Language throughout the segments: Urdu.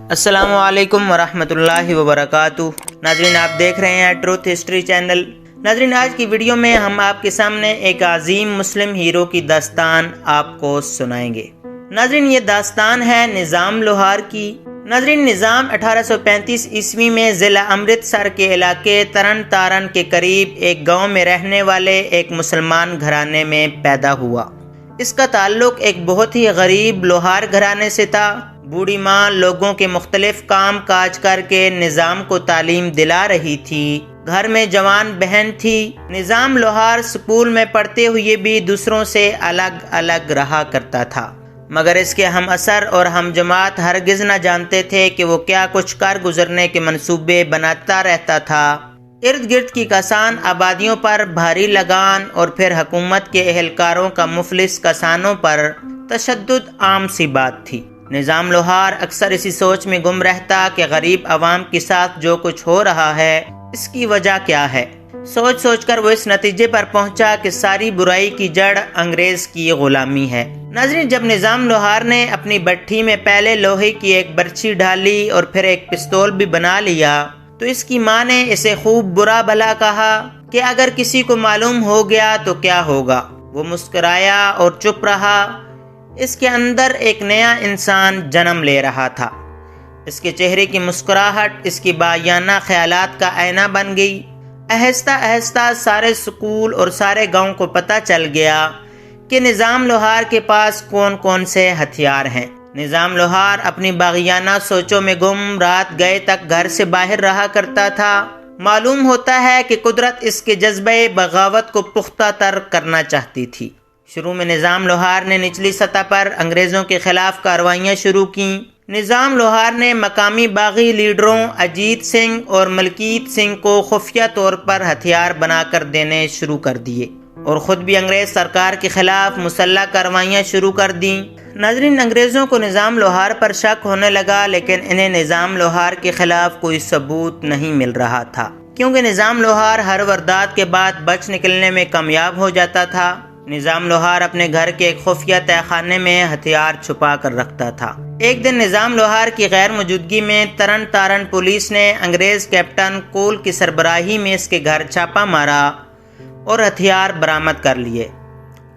السلام علیکم ورحمۃ اللہ وبرکاتہ۔ ناظرین، آپ دیکھ رہے ہیں ٹروتھ ہسٹری چینل۔ ناظرین، آج کی ویڈیو میں ہم آپ کے سامنے ایک عظیم مسلم ہیرو کی داستان آپ کو سنائیں گے۔ ناظرین، یہ داستان ہے نظام لوہار کی۔ ناظرین، نظام 1835 عیسوی میں ضلع امرتسر کے علاقے ترن تارن کے قریب ایک گاؤں میں رہنے والے ایک مسلمان گھرانے میں پیدا ہوا۔ اس کا تعلق ایک بہت ہی غریب لوہار گھرانے سے تھا۔ بوڑھی ماں لوگوں کے مختلف کام کاج کر کے نظام کو تعلیم دلا رہی تھی۔ گھر میں جوان بہن تھی۔ نظام لوہار سکول میں پڑھتے ہوئے بھی دوسروں سے الگ الگ رہا کرتا تھا، مگر اس کے ہم اثر اور ہم جماعت ہرگز نہ جانتے تھے کہ وہ کیا کچھ کر گزرنے کے منصوبے بناتا رہتا تھا۔ ارد گرد کی کسان آبادیوں پر بھاری لگان اور پھر حکومت کے اہلکاروں کا مفلس کسانوں پر تشدد عام سی بات تھی۔ نظام لوہار اکثر اسی سوچ میں گم رہتا کہ غریب عوام کے ساتھ جو کچھ ہو رہا ہے اس کی وجہ کیا ہے۔ سوچ سوچ کر وہ اس نتیجے پر پہنچا کہ ساری برائی کی جڑ انگریز کی غلامی ہے۔ ناظرین، جب نظام لوہار نے اپنی بٹھی میں پہلے لوہے کی ایک برچھی ڈالی اور پھر ایک پستول بھی بنا لیا تو اس کی ماں نے اسے خوب برا بھلا کہا کہ اگر کسی کو معلوم ہو گیا تو کیا ہوگا۔ وہ مسکرایا اور چپ رہا۔ اس کے اندر ایک نیا انسان جنم لے رہا تھا۔ اس کے چہرے کی مسکراہٹ اس کی بایانہ خیالات کا آئینہ بن گئی۔ آہستہ آہستہ سارے سکول اور سارے گاؤں کو پتہ چل گیا کہ نظام لوہار کے پاس کون کون سے ہتھیار ہیں۔ نظام لوہار اپنی باغیانہ سوچوں میں گم، رات گئے تک گھر سے باہر رہا کرتا تھا۔ معلوم ہوتا ہے کہ قدرت اس کے جذبہ بغاوت کو پختہ تر کرنا چاہتی تھی۔ شروع میں نظام لوہار نے نچلی سطح پر انگریزوں کے خلاف کارروائیاں شروع کیں۔ نظام لوہار نے مقامی باغی لیڈروں اجیت سنگھ اور ملکیت سنگھ کو خفیہ طور پر ہتھیار بنا کر دینے شروع کر دیے اور خود بھی انگریز سرکار کے خلاف مسلح کارروائیاں شروع کر دیں۔ ناظرین، انگریزوں کو نظام لوہار پر شک ہونے لگا، لیکن انہیں نظام لوہار کے خلاف کوئی ثبوت نہیں مل رہا تھا، کیونکہ نظام لوہار ہر واردات کے بعد بچ نکلنے میں کامیاب ہو جاتا تھا۔ نظام لوہار اپنے گھر کے ایک خفیہ تہہ خانے میں ہتھیار چھپا کر رکھتا تھا۔ ایک دن نظام لوہار کی غیر موجودگی میں ترن تارن پولیس نے انگریز کیپٹن کول کی سربراہی میں اس کے گھر چھاپا مارا اور ہتھیار برآمد کر لیے۔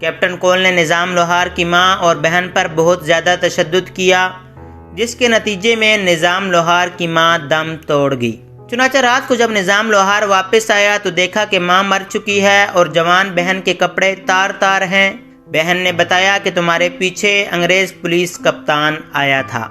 کیپٹن کول نے نظام لوہار کی ماں اور بہن پر بہت زیادہ تشدد کیا، جس کے نتیجے میں نظام لوہار کی ماں دم توڑ گئی۔ چنانچہ رات کو جب نظام لوہار واپس آیا تو دیکھا کہ ماں مر چکی ہے اور جوان بہن کے کپڑے تار تار ہیں۔ بہن نے بتایا کہ تمہارے پیچھے انگریز پولیس کپتان آیا تھا،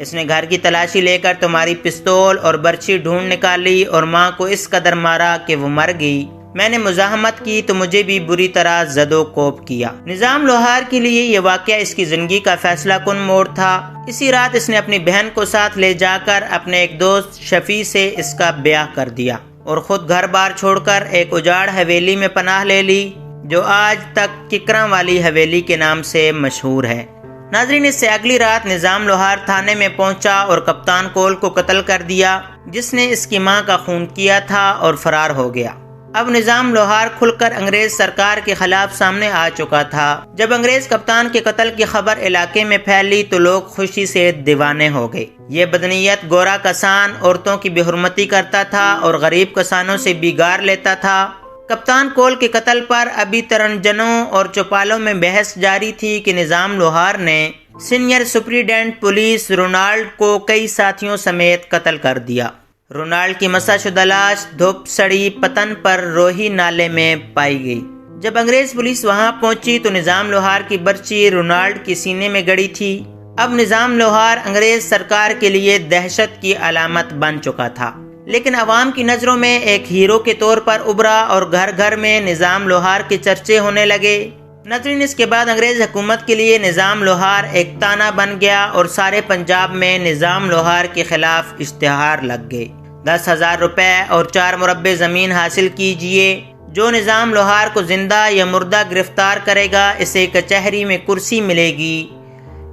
اس نے گھر کی تلاشی لے کر تمہاری پستول اور برچھی ڈھونڈ نکالی اور ماں کو اس قدر مارا کہ وہ مر گئی۔ میں نے مزاحمت کی تو مجھے بھی بری طرح زد و کوب کیا۔ نظام لوہار کے لیے یہ واقعہ اس کی زندگی کا فیصلہ کن موڑ تھا۔ اسی رات اس نے اپنی بہن کو ساتھ لے جا کر اپنے ایک دوست شفیع سے اس کا بیاہ کر دیا اور خود گھر بار چھوڑ کر ایک اجاڑ حویلی میں پناہ لے لی، جو آج تک ککراں والی حویلی کے نام سے مشہور ہے۔ ناظرین، اس سے اگلی رات نظام لوہار تھانے میں پہنچا اور کپتان کول کو قتل کر دیا، جس نے اس کی ماں کا خون کیا تھا، اور فرار ہو گیا۔ اب نظام لوہار کھل کر انگریز سرکار کے خلاف سامنے آ چکا تھا۔ جب انگریز کپتان کے قتل کی خبر علاقے میں پھیلی تو لوگ خوشی سے دیوانے ہو گئے۔ یہ بدنیت گورا کسان عورتوں کی بے حرمتی کرتا تھا اور غریب کسانوں سے بگاڑ لیتا تھا۔ کپتان کول کے قتل پر ابھی ترنجنوں اور چوپالوں میں بحث جاری تھی کہ نظام لوہار نے سینئر سپرنٹینڈنٹ پولیس رونالڈ کو کئی ساتھیوں سمیت قتل کر دیا۔ رونالڈ کی مسح شدہ لاش دھوپ سڑی پتن پر روہی نالے میں پائی گئی۔ جب انگریز پولیس وہاں پہنچی تو نظام لوہار کی برچی رونالڈ کے سینے میں گڑی تھی۔ اب نظام لوہار انگریز سرکار کے لیے دہشت کی علامت بن چکا تھا، لیکن عوام کی نظروں میں ایک ہیرو کے طور پر ابھرا اور گھر گھر میں نظام لوہار کے چرچے ہونے لگے۔ ناظرین، اس کے بعد انگریز حکومت کے لیے نظام لوہار ایک تانا بن گیا اور سارے پنجاب میں نظام لوہار کے خلاف اشتہار لگ گئے۔ 10,000 روپے اور 4 مربع زمین حاصل کیجئے۔ جو نظام لوہار کو زندہ یا مردہ گرفتار کرے گا اسے کچہری میں کرسی ملے گی۔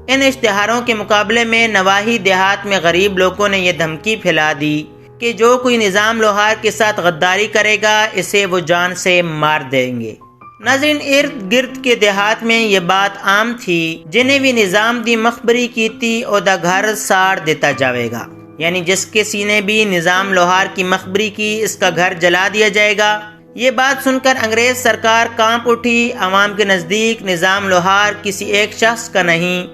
ان اشتہاروں کے مقابلے میں نواحی دیہات میں غریب لوگوں نے یہ دھمکی پھیلا دی کہ جو کوئی نظام لوہار کے ساتھ غداری کرے گا اسے وہ جان سے مار دیں گے۔ ناظرین، ارد گرد کے دیہات میں یہ بات عام تھی، جنہیں بھی نظام دی مخبری کیتی او دا گھر ساڑ دیتا جاوے گا، یعنی جس کے سینے بھی نظام لوہار کی مخبری کی اس کا گھر جلا دیا جائے گا۔ یہ بات سن کر انگریز سرکار کانپ اٹھی۔ عوام کے نزدیک نظام لوہار کسی ایک شخص کا نہیں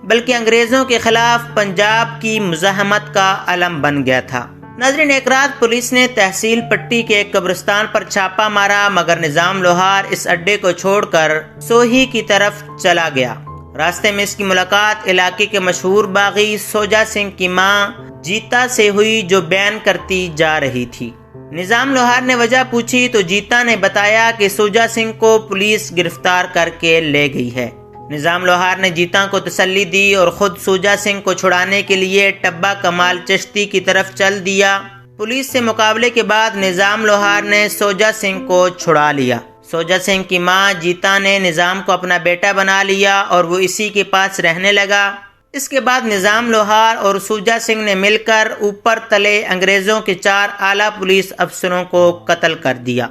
بلکہ انگریزوں کے خلاف پنجاب کی مزاحمت کا علم بن گیا تھا۔ ناظرین، ایک رات پولیس نے تحصیل پٹی کے ایک قبرستان پر چھاپا مارا، مگر نظام لوہار اس اڈے کو چھوڑ کر سوہی کی طرف چلا گیا۔ راستے میں اس کی ملاقات علاقے کے مشہور باغی سوجا سنگھ کی ماں جیتا سے ہوئی، جو بیان کرتی جا رہی تھی۔ نظام لوہار نے وجہ پوچھی تو جیتا نے بتایا کہ سوجا سنگھ کو پولیس گرفتار کر کے لے گئی ہے۔ نظام لوہار نے جیتا کو تسلی دی اور خود سوجا سنگھ کو چھڑانے کے لیے ٹبا کمال چشتی کی طرف چل دیا۔ پولیس سے مقابلے کے بعد نظام لوہار نے سوجا سنگھ کو چھڑا لیا۔ سوجا سنگھ کی ماں جیتا نے نظام کو اپنا بیٹا بنا لیا اور وہ اسی کے پاس رہنے لگا۔ اس کے بعد نظام لوہار اور سوجا سنگھ نے مل کر اوپر تلے انگریزوں کے 4 اعلیٰ پولیس افسروں کو قتل کر دیا۔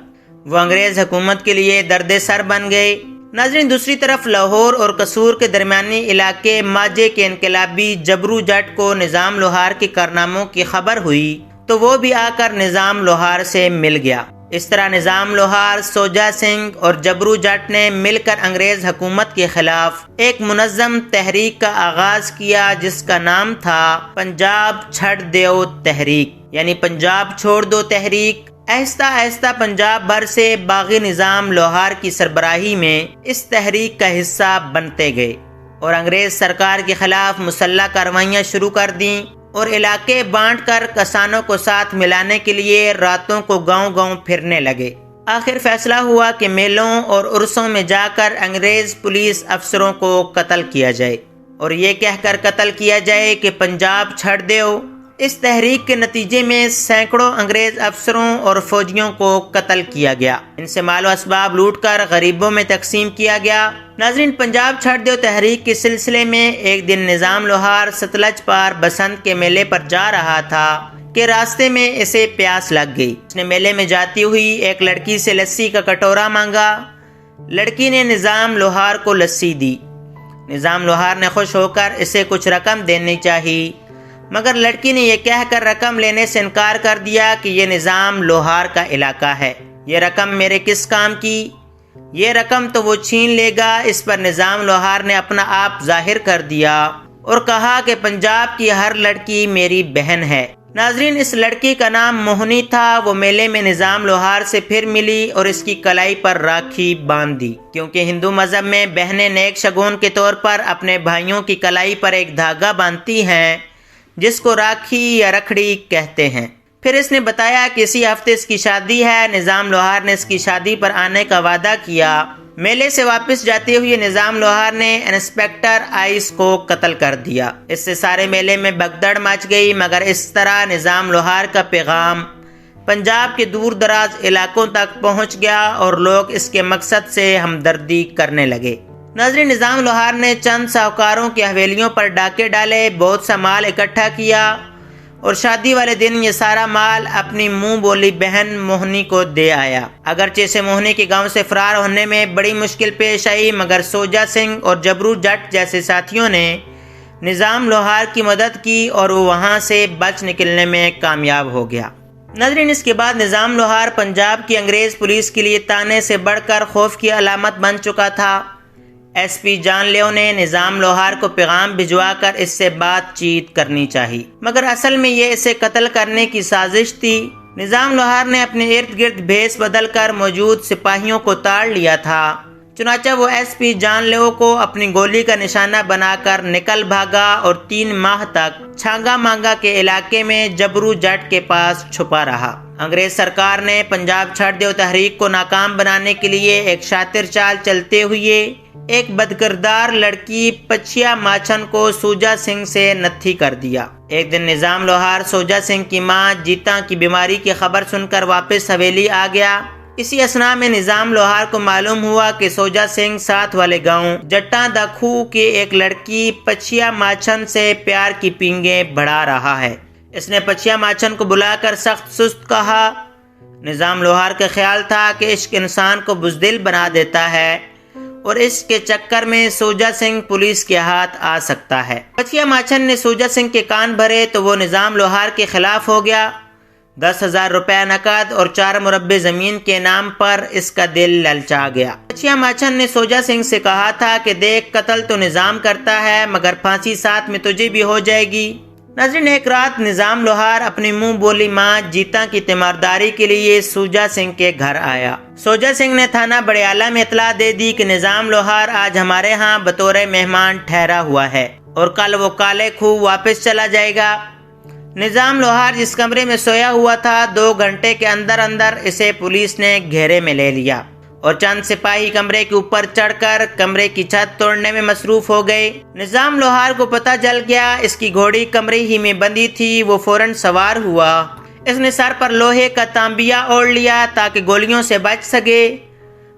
وہ انگریز حکومت کے لیے درد سر بن گئے۔ ناظرین، دوسری طرف لاہور اور قصور کے درمیانی علاقے ماجے کے انقلابی جبرو جٹ کو نظام لوہار کے کارناموں کی خبر ہوئی تو وہ بھی آ کر نظام لوہار سے مل گیا۔ اس طرح نظام لوہار، سوجا سنگھ اور جبرو جٹ نے مل کر انگریز حکومت کے خلاف ایک منظم تحریک کا آغاز کیا، جس کا نام تھا پنجاب چھڑ دیو تحریک، یعنی پنجاب چھوڑ دو تحریک۔ آہستہ آہستہ پنجاب بھر سے باغی نظام لوہار کی سربراہی میں اس تحریک کا حصہ بنتے گئے اور انگریز سرکار کے خلاف مسلح کارروائیاں شروع کر دیں اور علاقے بانٹ کر کسانوں کو ساتھ ملانے کے لیے راتوں کو گاؤں گاؤں پھرنے لگے۔ آخر فیصلہ ہوا کہ میلوں اور عرسوں میں جا کر انگریز پولیس افسروں کو قتل کیا جائے اور یہ کہہ کر قتل کیا جائے کہ پنجاب چھڑ دیو۔ اس تحریک کے نتیجے میں سینکڑوں انگریز افسروں اور فوجیوں کو قتل کیا گیا۔ ان سے مال و اسباب لوٹ کر غریبوں میں تقسیم کیا گیا۔ ناظرین، پنجاب چھڑ دیو تحریک کے سلسلے میں ایک دن نظام لوہار ستلج پار بسنت کے میلے پر جا رہا تھا کہ راستے میں اسے پیاس لگ گئی۔ اس نے میلے میں جاتی ہوئی ایک لڑکی سے لسی کا کٹورا مانگا۔ لڑکی نے نظام لوہار کو لسی دی۔ نظام لوہار نے خوش ہو کر اسے کچھ رقم دینی چاہی، مگر لڑکی نے یہ کہہ کر رقم لینے سے انکار کر دیا کہ یہ نظام لوہار کا علاقہ ہے، یہ رقم میرے کس کام کی، یہ رقم تو وہ چھین لے گا۔ اس پر نظام لوہار نے اپنا آپ ظاہر کر دیا اور کہا کہ پنجاب کی ہر لڑکی میری بہن ہے۔ ناظرین، اس لڑکی کا نام موہنی تھا۔ وہ میلے میں نظام لوہار سے پھر ملی اور اس کی کلائی پر راکھی باندھ دی، کیونکہ ہندو مذہب میں بہنیں نیک شگون کے طور پر اپنے بھائیوں کی کلائی پر ایک دھاگا باندھتی ہیں، جس کو راکھی یا رکھڑی کہتے ہیں۔ پھر اس نے بتایا کہ اسی ہفتے اس کی شادی ہے۔ نظام لوہار نے اس کی شادی پر آنے کا وعدہ کیا۔ میلے سے واپس جاتے ہوئے نظام لوہار نے انسپیکٹر آئس کو قتل کر دیا۔ اس سے سارے میلے میں بھگدڑ مچ گئی، مگر اس طرح نظام لوہار کا پیغام پنجاب کے دور دراز علاقوں تک پہنچ گیا اور لوگ اس کے مقصد سے ہمدردی کرنے لگے۔ ناظرین، نظام لوہار نے چند ساہوکاروں کی حویلیوں پر ڈاکے ڈالے، بہت سا مال اکٹھا کیا اور شادی والے دن یہ سارا مال اپنی منہ بولی بہن موہنی کو دے آیا۔ اگرچہ اسے موہنی کے گاؤں سے فرار ہونے میں بڑی مشکل پیش آئی، مگر سوجا سنگھ اور جبرو جٹ جیسے ساتھیوں نے نظام لوہار کی مدد کی اور وہ وہاں سے بچ نکلنے میں کامیاب ہو گیا۔ ناظرین، اس کے بعد نظام لوہار پنجاب کی انگریز پولیس کے لیے تانے سے بڑھ کر خوف کی علامت بن چکا تھا۔ ایس پی جان لیو نے نظام لوہار کو پیغام بھجوا کر اس سے بات چیت کرنی چاہی، مگر اصل میں یہ اسے قتل کرنے کی سازش تھی۔ نظام لوہار نے اپنے ارد گرد بھیس بدل کر موجود سپاہیوں کو تاڑ لیا تھا، چنانچہ وہ ایس پی جان لیو کو اپنی گولی کا نشانہ بنا کر نکل بھاگا اور 3 ماہ تک چھانگا مانگا کے علاقے میں جبرو جٹ کے پاس چھپا رہا۔ انگریز سرکار نے پنجاب چھڑ دیو تحریک کو ناکام بنانے کے لیے ایک شاطر چال چلتے ہوئے ایک بدکردار لڑکی پچیا ماچھن کو سوجا سنگھ سے نتھی کر دیا۔ ایک دن نظام لوہار سوجا سنگھ کی ماں جیتا کی بیماری کی خبر سن کر واپس حویلی آ گیا۔ اسی اثناء میں نظام لوہار کو معلوم ہوا کہ سوجا سنگھ ساتھ والے گاؤں جٹاں دا کھو کے ایک لڑکی پچیا ماچھن سے پیار کی پینگیں بڑھا رہا ہے۔ اس نے پچیا ماچھن کو بلا کر سخت سست کہا، نظام لوہار کا خیال تھا کہ عشق انسان کو بزدل بنا دیتا ہے اور اس کے چکر میں سوجا سنگھ پولیس کے ہاتھ آ سکتا ہے۔ بچیا ماچن نے سوجا سنگھ کے کان بھرے تو وہ نظام لوہار کے خلاف ہو گیا۔ 10,000 روپے نقد اور 4 مربع زمین کے نام پر اس کا دل للچا گیا۔ بچیا ماچن نے سوجا سنگھ سے کہا تھا کہ دیکھ، قتل تو نظام کرتا ہے مگر پھانسی ساتھ میں تجھے بھی ہو جائے گی۔ ناظرین، ایک رات نظام لوہار اپنی منہ بولی ماں جیتا کی تیمارداری کے لیے سوجا سنگھ کے گھر آیا۔ سوجا سنگھ نے تھانہ بڑے اعلیٰ میں اطلاع دے دی کہ نظام لوہار آج ہمارے ہاں بطور مہمان ٹھہرا ہوا ہے اور کل وہ کالے کھوہ واپس چلا جائے گا۔ نظام لوہار جس کمرے میں سویا ہوا تھا 2 گھنٹے کے اندر اندر اسے پولیس نے گھیرے میں لے لیا اور چند سپاہی کمرے کے اوپر چڑھ کر کمرے کی چھت توڑنے میں مصروف ہو گئے۔ نظام لوہار کو پتہ چل گیا اس کی گھوڑی کمرے ہی میں بندھی تھی۔ وہ فوراً سوار ہوا۔ اس نے سر پر لوہے کا تانبیہ اوڑھ لیا تاکہ گولیوں سے بچ سکے،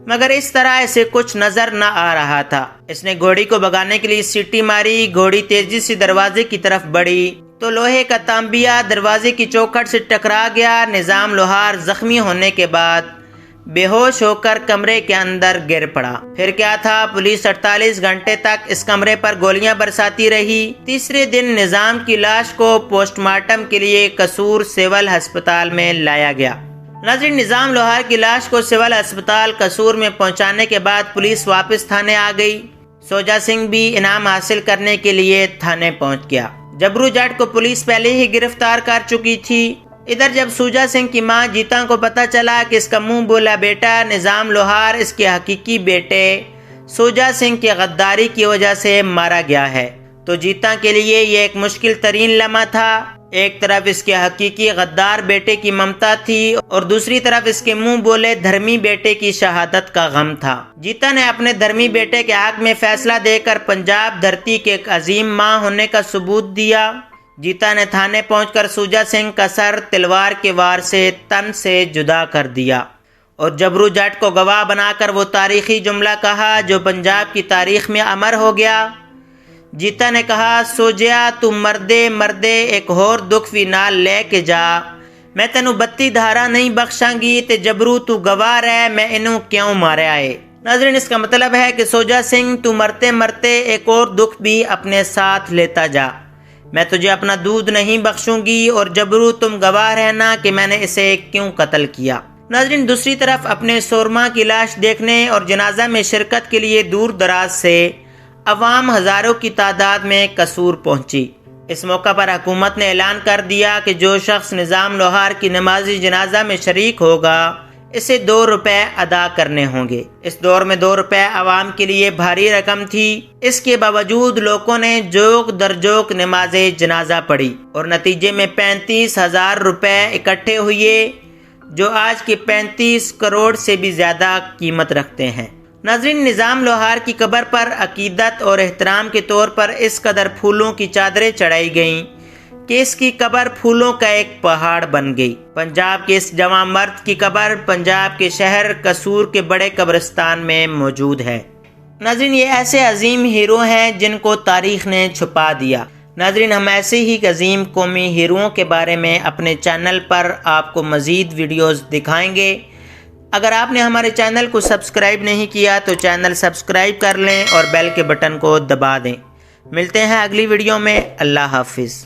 مگر اس طرح اسے کچھ نظر نہ آ رہا تھا۔ اس نے گھوڑی کو بھگانے کے لیے سیٹی ماری۔ گھوڑی تیزی سے دروازے کی طرف بڑھی تو لوہے کا تانبیہ دروازے کی چوکھٹ سے ٹکرا گیا۔ نظام لوہار زخمی ہونے کے بعد بے ہوش ہو کر کمرے کے اندر گر پڑا۔ پھر کیا تھا، پولیس 48 گھنٹے تک اس کمرے پر گولیاں برساتی رہی۔ تیسرے دن نظام کی لاش کو پوسٹ مارٹم کے لیے قصور سول ہسپتال میں لایا گیا۔ ناظرین، نظام لوہار کی لاش کو سول ہسپتال قصور میں پہنچانے کے بعد پولیس واپس تھانے آ گئی۔ سوجا سنگھ بھی انعام حاصل کرنے کے لیے تھانے پہنچ گیا۔ جبرو جٹ کو پولیس پہلے ہی گرفتار کر چکی تھی۔ ادھر جب سوجا سنگھ کی ماں جیتا کو پتہ چلا کہ اس کا منہ بولا بیٹا نظام لوہار اس کے حقیقی بیٹے سوجا سنگھ کی غداری کی وجہ سے مارا گیا ہے، تو جیتا کے لیے یہ ایک مشکل ترین لمحہ تھا۔ ایک طرف اس کے حقیقی غدار بیٹے کی ممتا تھی اور دوسری طرف اس کے منہ بولے دھرمی بیٹے کی شہادت کا غم تھا۔ جیتا نے اپنے دھرمی بیٹے کے حق میں فیصلہ دے کر پنجاب دھرتی کے ایک عظیم ماں ہونے کا ثبوت دیا۔ جیتا نے تھانے پہنچ کر سوجا سنگھ کا سر تلوار کے وار سے تن سے جدا کر دیا اور جبرو جٹ کو گواہ بنا کر وہ تاریخی جملہ کہا جو پنجاب کی تاریخ میں امر ہو گیا۔ جیتا نے کہا، سوجیا تو مردے مردے ایک اور دکھ بھی نال لے کے جا، میں تینوں 32 دھارا نہیں بخشاں گی تے جبرو تو گواہ رہ میں انہوں کیوں مارے آئے۔ ناظرین، اس کا مطلب ہے کہ سوجا سنگھ تو مرتے مرتے ایک اور دکھ بھی اپنے ساتھ لیتا جا، میں تجھے اپنا دودھ نہیں بخشوں گی اور جبرو تم گواہ رہنا کہ میں نے اسے کیوں قتل کیا۔ ناظرین، دوسری طرف اپنے سورما کی لاش دیکھنے اور جنازہ میں شرکت کے لیے دور دراز سے عوام ہزاروں کی تعداد میں قصور پہنچی۔ اس موقع پر حکومت نے اعلان کر دیا کہ جو شخص نظام لوہار کی نمازی جنازہ میں شریک ہوگا اسے 2 روپے ادا کرنے ہوں گے۔ اس دور میں 2 روپے عوام کے لیے بھاری رقم تھی۔ اس کے باوجود لوگوں نے جوک در جوک نماز جنازہ پڑھی اور نتیجے میں 35,000 روپے اکٹھے ہوئے جو آج کے 35 کروڑ سے بھی زیادہ قیمت رکھتے ہیں۔ ناظرین، نظام لوہار کی قبر پر عقیدت اور احترام کے طور پر اس قدر پھولوں کی چادریں چڑھائی گئیں کہ اس کی قبر پھولوں کا ایک پہاڑ بن گئی۔ پنجاب کے اس جوان مرد کی قبر پنجاب کے شہر قصور کے بڑے قبرستان میں موجود ہے۔ ناظرین، یہ ایسے عظیم ہیرو ہیں جن کو تاریخ نے چھپا دیا۔ ناظرین، ہم ایسے ہی عظیم قومی ہیروؤں کے بارے میں اپنے چینل پر آپ کو مزید ویڈیوز دکھائیں گے۔ اگر آپ نے ہمارے چینل کو سبسکرائب نہیں کیا تو چینل سبسکرائب کر لیں اور بیل کے بٹن کو دبا دیں۔ ملتے ہیں اگلی ویڈیو میں۔ اللہ حافظ۔